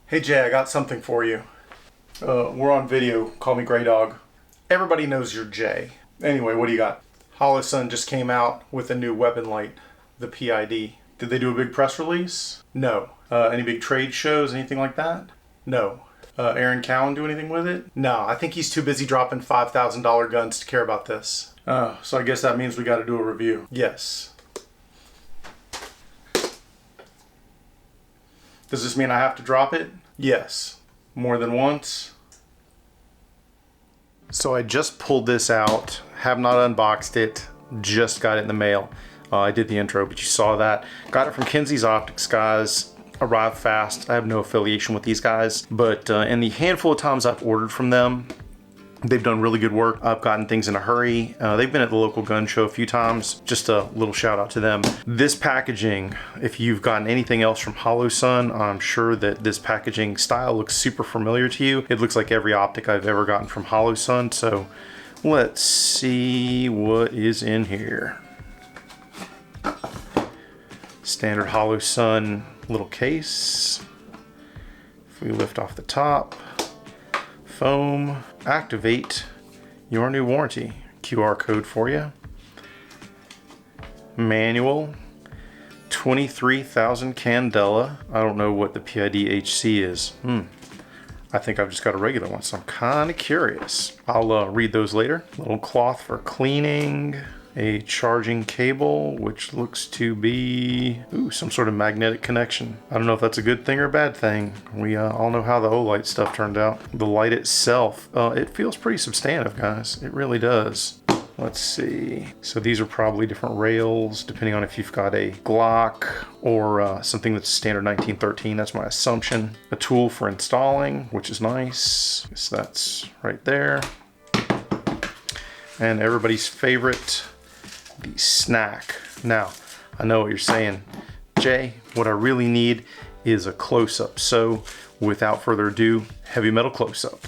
Hey Jay, I got something for you. We're on video. Call me Graydog. Everybody knows you're Jay. Anyway, what do you got? Holosun just came out with a new Weaponlight, the PID. Did they do a big press release? No. Any big trade shows, anything like that? No. Aaron Cowan do anything with it? No, I think he's too busy dropping $5,000 guns to care about this. So I guess that means we gotta do a review. Yes. Does this mean I have to drop it? Yes. More than once? So I just pulled this out, have not unboxed it, just got it in the mail. I did the intro, but you saw that. Got it from Kenzies Optics, guys. Arrived fast. I have no affiliation with these guys, but in the handful of times I've ordered from them, they've done really good work. I've gotten things in a hurry. They've been at the local gun show a few times. Just a little shout out to them. This packaging, if you've gotten anything else from Holosun, I'm sure that this packaging style looks super familiar to you. It looks like every optic I've ever gotten from Holosun. So let's see what is in here. Standard Holosun little case. If we lift off the top, foam, activate your new warranty. QR code for you. Manual, 23,000 candela. I don't know what the PID HC is. I think I've just got a regular one, so I'm kind of curious. I'll read those later. Little cloth for cleaning. A charging cable, which looks to be some sort of magnetic connection. I don't know if that's a good thing or a bad thing. We all know how the Olight stuff turned out. The light itself, it feels pretty substantive, guys. It really does. Let's see. So these are probably different rails, depending on if you've got a Glock or something that's standard 1913. That's my assumption. A tool for installing, which is nice. So that's right there. And everybody's favorite, the snack. Now, I know what you're saying, Jay, what I really need is a close-up. So without further ado, heavy metal close-up.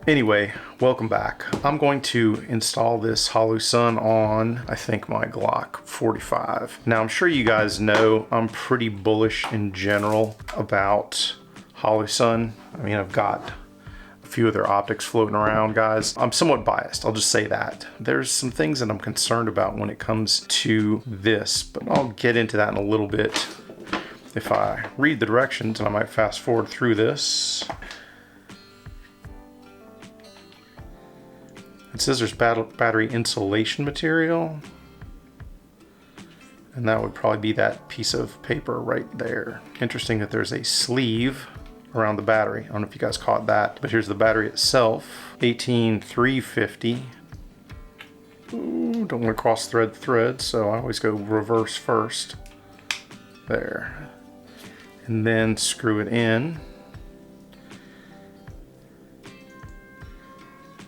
Anyway, welcome back. I'm going to install this Holosun on, I think, my Glock 45. Now, I'm sure you guys know I'm pretty bullish in general about Holosun. I mean, I've got a few of their optics floating around, guys. I'm somewhat biased, I'll just say that. There's some things that I'm concerned about when it comes to this, but I'll get into that in a little bit. If I read the directions, and I might fast forward through this. It says there's battery insulation material, and that would probably be that piece of paper right there. Interesting that there's a sleeve around the battery. I don't know if you guys caught that, but here's the battery itself. 18350. Ooh, don't want to cross thread, so I always go reverse first. There. And then screw it in.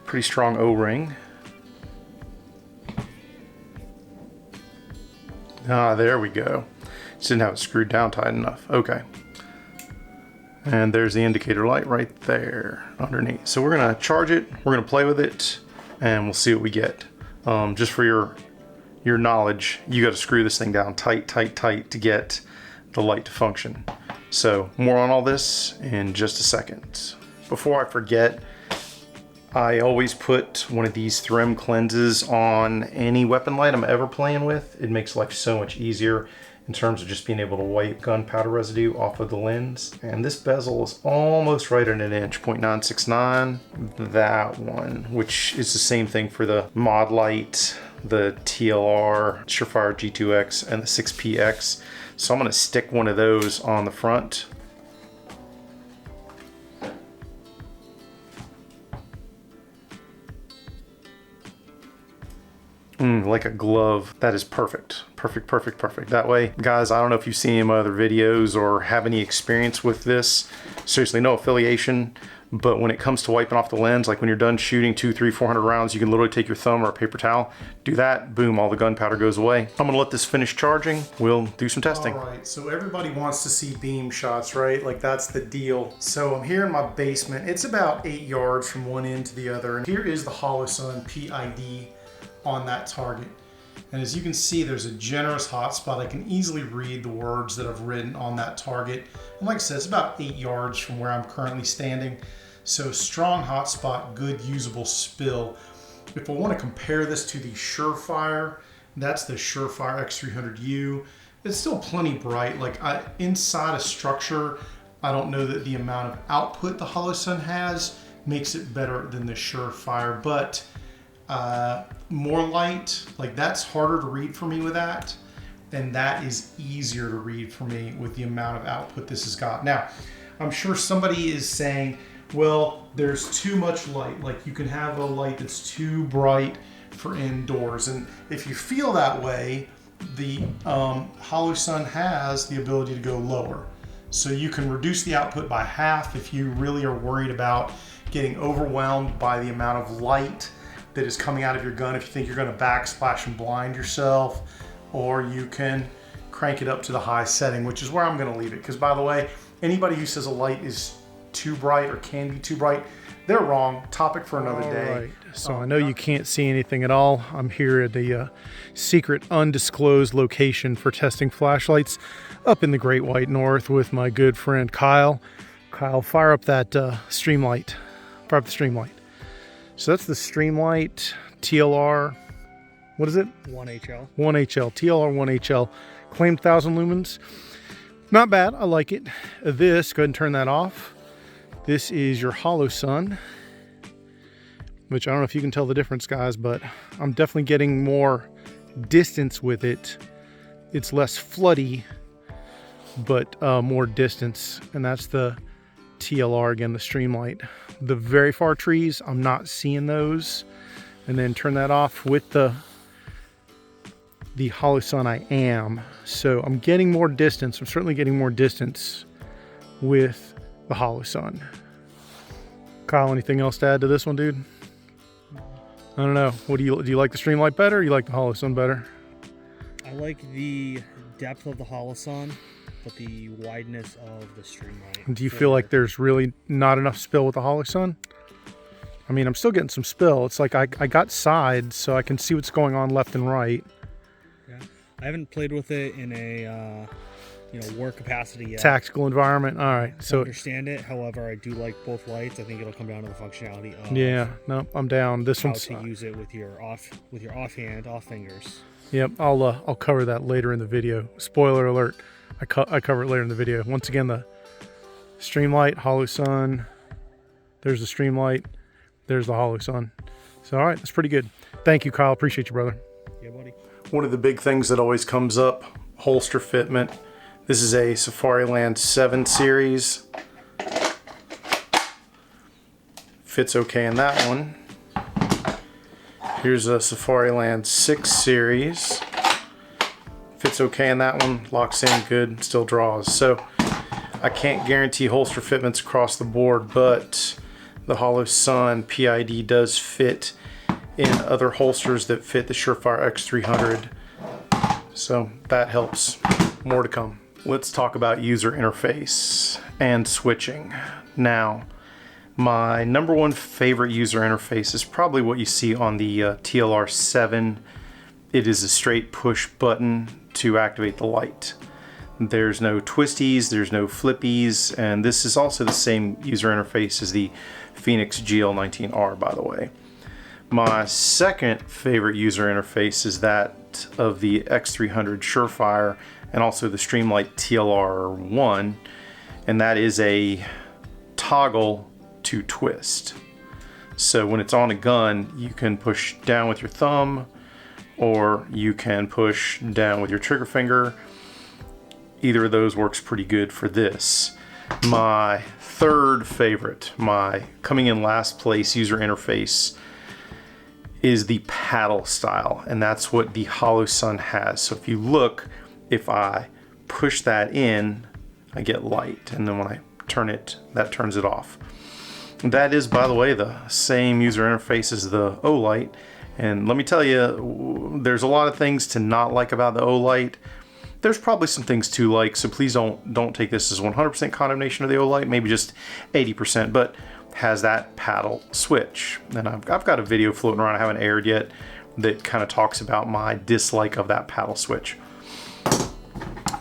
Pretty strong O-ring. Ah, there we go. Just didn't have it screwed down tight enough. Okay. And there's the indicator light right there underneath. So we're gonna charge it, we're gonna play with it, and we'll see what we get. Just for your knowledge, you gotta screw this thing down tight to get the light to function. So more on all this in just a second. Before I forget, I always put one of these therm cleanses on any weapon light I'm ever playing with. It makes life so much easier in terms of just being able to wipe gunpowder residue off of the lens. And this bezel is almost right at an inch, 0.969. That one, which is the same thing for the Mod Light, the TLR, Surefire G2X, and the 6PX. So I'm gonna stick one of those on the front. Like a glove. That is perfect. Perfect, perfect, perfect. That way, guys, I don't know if you've seen any of my other videos or have any experience with this. Seriously, no affiliation. But when it comes to wiping off the lens, like when you're done shooting 200, 300, 400 rounds, you can literally take your thumb or a paper towel, do that, boom, all the gunpowder goes away. I'm gonna let this finish charging. We'll do some testing. All right, so everybody wants to see beam shots, right? Like that's the deal. So I'm here in my basement. It's about 8 yards from one end to the other. And here is the Holosun PID on that target. And as you can see, there's a generous hotspot. I can easily read the words that I've written on that target. And like I said, it's about 8 yards from where I'm currently standing. So strong hotspot, good usable spill. If I want to compare this to the Surefire, that's the Surefire X300U. It's still plenty bright. Like inside a structure, I don't know that the amount of output the Holosun has makes it better than the Surefire, but more light, like that's harder to read for me with that, and that is easier to read for me with the amount of output this has got. Now, I'm sure somebody is saying, well, there's too much light, like you can have a light that's too bright for indoors, and if you feel that way, the Holosun has the ability to go lower. So you can reduce the output by half if you really are worried about getting overwhelmed by the amount of light that is coming out of your gun, if you think you're going to backsplash and blind yourself, or you can crank it up to the high setting, which is where I'm going to leave it. Because by the way, anybody who says a light is too bright or can be too bright, they're wrong. Topic for another day. Right. So I know you can't see anything at all. I'm here at the secret undisclosed location for testing flashlights up in the Great White North with my good friend Kyle. Kyle, fire up that Streamlight. Fire up the Streamlight. So that's the Streamlight TLR, what is it? 1HL. 1HL, TLR 1HL, claimed 1,000 lumens. Not bad, I like it. This, go ahead and turn that off. This is your Holosun, which I don't know if you can tell the difference, guys, but I'm definitely getting more distance with it. It's less floody, but more distance, and that's the TLR again, the Streamlight. The very far trees, I'm not seeing those. And then turn that off with the Holosun I am. So I'm getting more distance. I'm certainly getting more distance with the Holosun. Kyle, anything else to add to this one, dude? I don't know. What do you like the Streamlight better or you like the Holosun better? I like the depth of the Holosun, but the wideness of the Streamlight. Do you feel like there's really not enough spill with the Holosun? I mean, I'm still getting some spill. It's like I got sides, so I can see what's going on left and right. Yeah, I haven't played with it in a work capacity yet. Tactical environment. All right, so understand it. However, I do like both lights. I think it'll come down to the functionality of I'm down. This how one's to use it with your off fingers. Yep, I'll cover that later in the video. Spoiler alert. I cover it later in the video. Once again, the Streamlight, Holosun. There's the Streamlight. There's the Holosun. So, all right, that's pretty good. Thank you, Kyle. Appreciate you, brother. Yeah, buddy. One of the big things that always comes up, holster fitment. This is a Safariland 7 series. Fits okay in that one. Here's a Safariland 6 series. Fits okay in that one. Locks in good, still draws. So I can't guarantee holster fitments across the board, but the Holosun PID does fit in other holsters that fit the Surefire X300. So that helps. More to come. Let's talk about user interface and switching. Now, my number one favorite user interface is probably what you see on the TLR 7. It is a straight push button to activate the light. There's no twisties, there's no flippies, and this is also the same user interface as the Phoenix GL19R, by the way. My second favorite user interface is that of the X300 Surefire and also the Streamlight TLR1, and that is a toggle to twist. So when it's on a gun, you can push down with your thumb, or you can push down with your trigger finger. Either of those works pretty good for this. My third favorite, my coming in last place user interface is the paddle style, and that's what the Holosun has. So if you look, if I push that in, I get light, and then when I turn it, that turns it off. That is, by the way, the same user interface as the Olight, and let me tell you, there's a lot of things to not like about the Olight. There's probably some things to like, so please don't take this as 100% condemnation of the Olight, maybe just 80%, but has that paddle switch. And I've got a video floating around I haven't aired yet that kind of talks about my dislike of that paddle switch.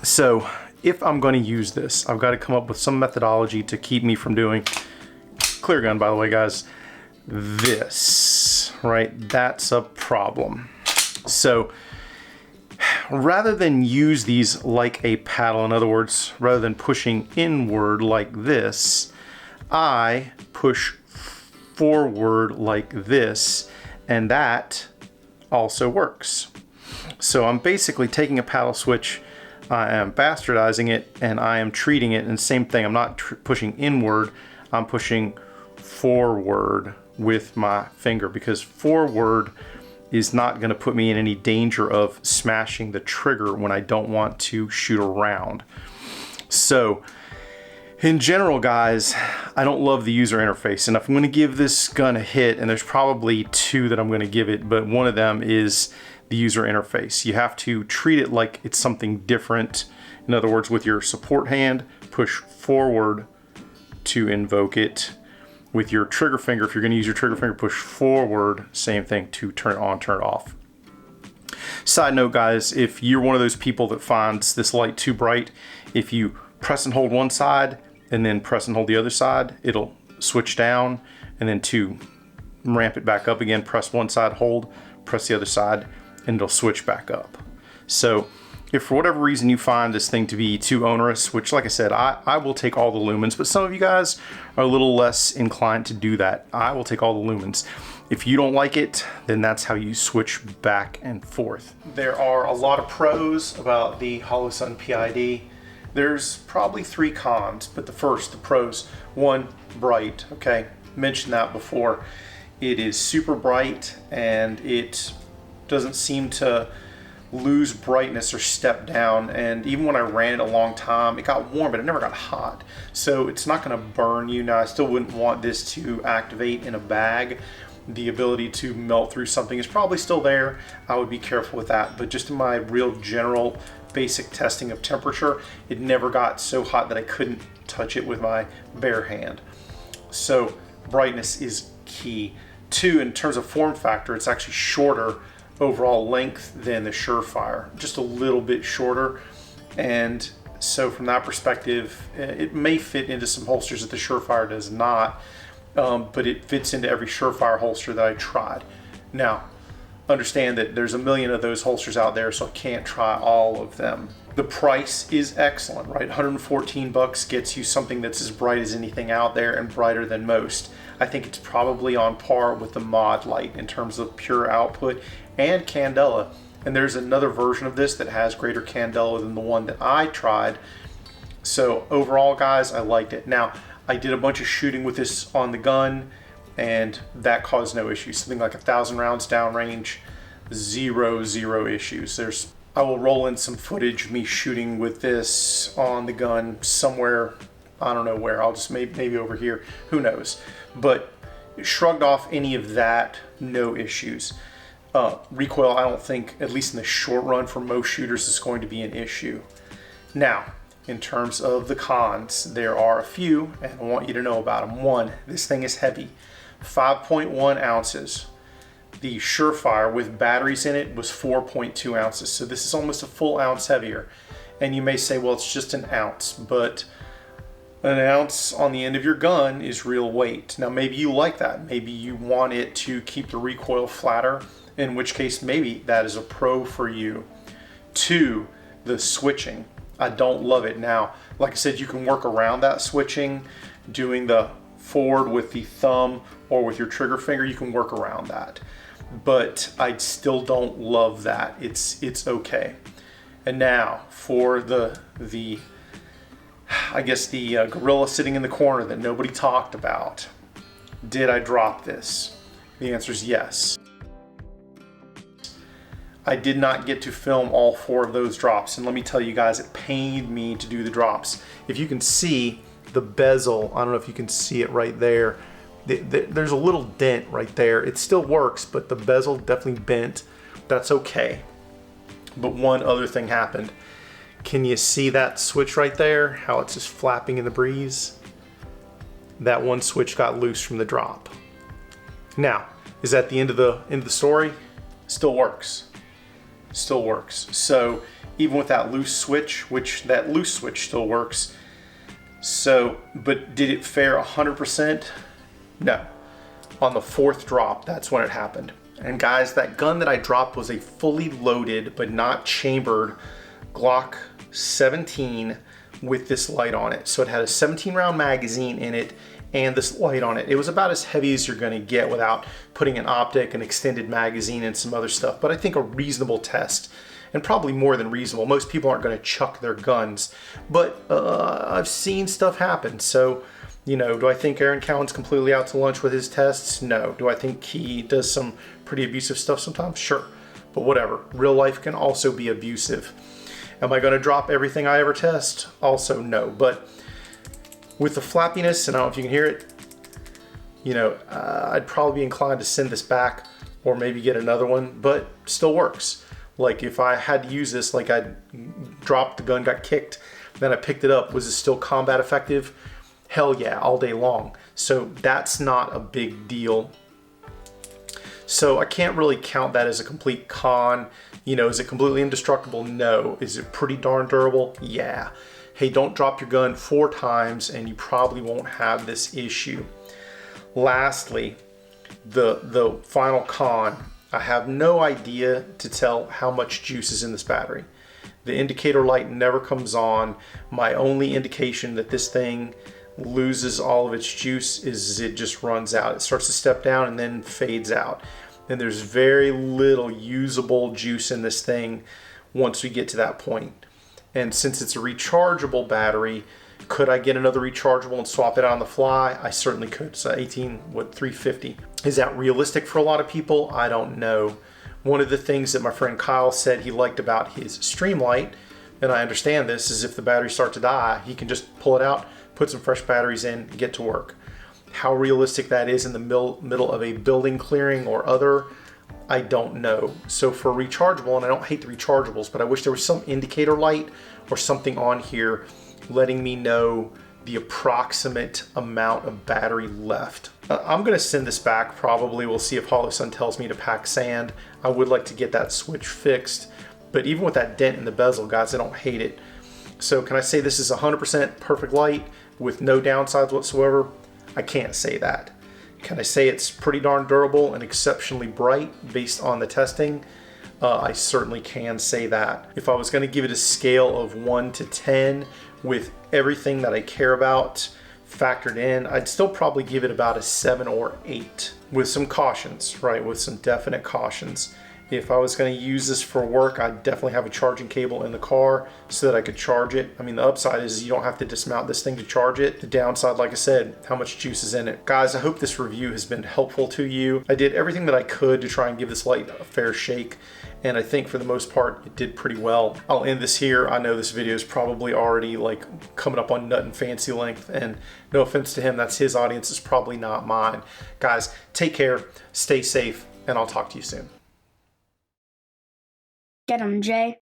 So if I'm going to use this, I've got to come up with some methodology to keep me from doing, clear gun by the way guys, this, right? That's a problem. So rather than use these like a paddle, in other words, rather than pushing inward like this, I push forward like this, and that also works. So I'm basically taking a paddle switch, I am bastardizing it, and I am treating it, and same thing, I'm not pushing inward, I'm pushing forward with my finger, because forward is not going to put me in any danger of smashing the trigger when I don't want to shoot around. So in general, guys, I don't love the user interface, and if I'm going to give this gun a hit, and there's probably two that I'm going to give it, but one of them is the user interface. You have to treat it like it's something different. In other words, with your support hand, push forward to invoke it. With your trigger finger, if you're going to use your trigger finger, push forward, same thing, to turn it on, turn it off. Side note, guys, if you're one of those people that finds this light too bright, if you press and hold one side and then press and hold the other side, it'll switch down, and then to ramp it back up again, press one side, hold, press the other side, and it'll switch back up. So if for whatever reason you find this thing to be too onerous, which like I said, I will take all the lumens, but some of you guys are a little less inclined to do that. I will take all the lumens. If you don't like it, then that's how you switch back and forth. There are a lot of pros about the Holosun PID. There's probably 3 cons, but the pros. 1, bright, okay? Mentioned that before. It is super bright, and it doesn't seem to lose brightness or step down, and even when I ran it a long time, it got warm, but it never got hot. So it's not gonna burn you. Now, I still wouldn't want this to activate in a bag. The ability to melt through something is probably still there. I would be careful with that, but just in my real general basic testing of temperature, it never got so hot that I couldn't touch it with my bare hand. So brightness is key. 2, in terms of form factor, it's actually shorter overall length than the Surefire, just a little bit shorter, and so from that perspective, it may fit into some holsters that the Surefire does not, but it fits into every Surefire holster that I tried. Now, understand that there's a million of those holsters out there, so I can't try all of them. The price is excellent, right? 114 bucks gets you something that's as bright as anything out there and brighter than most. I think it's probably on par with the Mod Light in terms of pure output and candela, and there's another version of this that has greater candela than the one that I tried. So overall, guys, I liked it. Now, I did a bunch of shooting with this on the gun, and that caused no issues. Something like 1,000 rounds downrange, zero issues. I will roll in some footage of me shooting with this on the gun somewhere, I don't know where, I'll just maybe over here, who knows. But shrugged off any of that, no issues. Recoil, I don't think, at least in the short run for most shooters, is going to be an issue. Now, in terms of the cons, there are a few, and I want you to know about them. 1, this thing is heavy, 5.1 ounces. The Surefire with batteries in it was 4.2 ounces, so this is almost a full ounce heavier. And you may say, well, it's just an ounce, but an ounce on the end of your gun is real weight. Now, maybe you like that. Maybe you want it to keep the recoil flatter, in which case maybe that is a pro for you. 2, the switching. I don't love it. Now, like I said, you can work around that switching, doing the forward with the thumb or with your trigger finger, you can work around that. But I still don't love that. It's okay. And now for the I guess the gorilla sitting in the corner that nobody talked about. Did I drop this? The answer is yes. I did not get to film all 4 of those drops, and let me tell you guys, it pained me to do the drops. If you can see the bezel, I don't know if you can see it right there, there's a little dent right there. It still works, but the bezel definitely bent. That's okay. But one other thing happened. Can you see that switch right there? How it's just flapping in the breeze? That one switch got loose from the drop. Now, is that the end of the story? Still works. Still works. So even with that loose switch, which that loose switch still works. So, but did it fare 100%? No. On the 4th drop, that's when it happened. And guys, that gun that I dropped was a fully loaded but not chambered Glock 17 with this light on it. So it had a 17 round magazine in it and this light on it. It was about as heavy as you're gonna get without putting an optic, an extended magazine, and some other stuff. But I think a reasonable test, and probably more than reasonable. Most people aren't gonna chuck their guns, but I've seen stuff happen. So, you know, do I think Aaron Cowan's completely out to lunch with his tests? No. Do I think he does some pretty abusive stuff sometimes? Sure. But whatever. Real life can also be abusive. Am I gonna drop everything I ever test? Also no. But with the flappiness, and I don't know if you can hear it, you know, I'd probably be inclined to send this back or maybe get another one, but still works. Like if I had to use this, like I dropped the gun, got kicked, then I picked it up, was it still combat effective? Hell yeah, all day long. So that's not a big deal. So I can't really count that as a complete con. You know, is it completely indestructible? No. Is it pretty darn durable? Yeah. Hey, don't drop your gun 4 times and you probably won't have this issue. Lastly, the final con, I have no idea to tell how much juice is in this battery. The indicator light never comes on. My only indication that this thing loses all of its juice is it just runs out. It starts to step down and then fades out. And there's very little usable juice in this thing once we get to that point. And since it's a rechargeable battery, could I get another rechargeable and swap it on the fly? I certainly could. So 350. Is that realistic for a lot of people? I don't know. One of the things that my friend Kyle said he liked about his Streamlight, and I understand this, is if the batteries start to die, he can just pull it out, put some fresh batteries in, and get to work. How realistic that is in the middle of a building clearing or other, I don't know. So for rechargeable, and I don't hate the rechargeables, but I wish there was some indicator light or something on here letting me know the approximate amount of battery left. I'm gonna send this back probably. We'll see if Holosun tells me to pack sand. I would like to get that switch fixed, but even with that dent in the bezel, guys, I don't hate it. So can I say this is 100% perfect light with no downsides whatsoever? I can't say that. Can I say it's pretty darn durable and exceptionally bright based on the testing? I certainly can say that. If I was going to give it a scale of 1 to 10 with everything that I care about factored in, I'd still probably give it about a 7 or 8 with some cautions, right? With some definite cautions. If I was going to use this for work, I'd definitely have a charging cable in the car so that I could charge it. I mean, the upside is you don't have to dismount this thing to charge it. The downside, like I said, how much juice is in it. Guys, I hope this review has been helpful to you. I did everything that I could to try and give this light a fair shake, and I think for the most part, it did pretty well. I'll end this here. I know this video is probably already like coming up on nut and fancy length, and no offense to him, that's his audience, it's probably not mine. Guys, take care, stay safe, and I'll talk to you soon. Get him, Jay.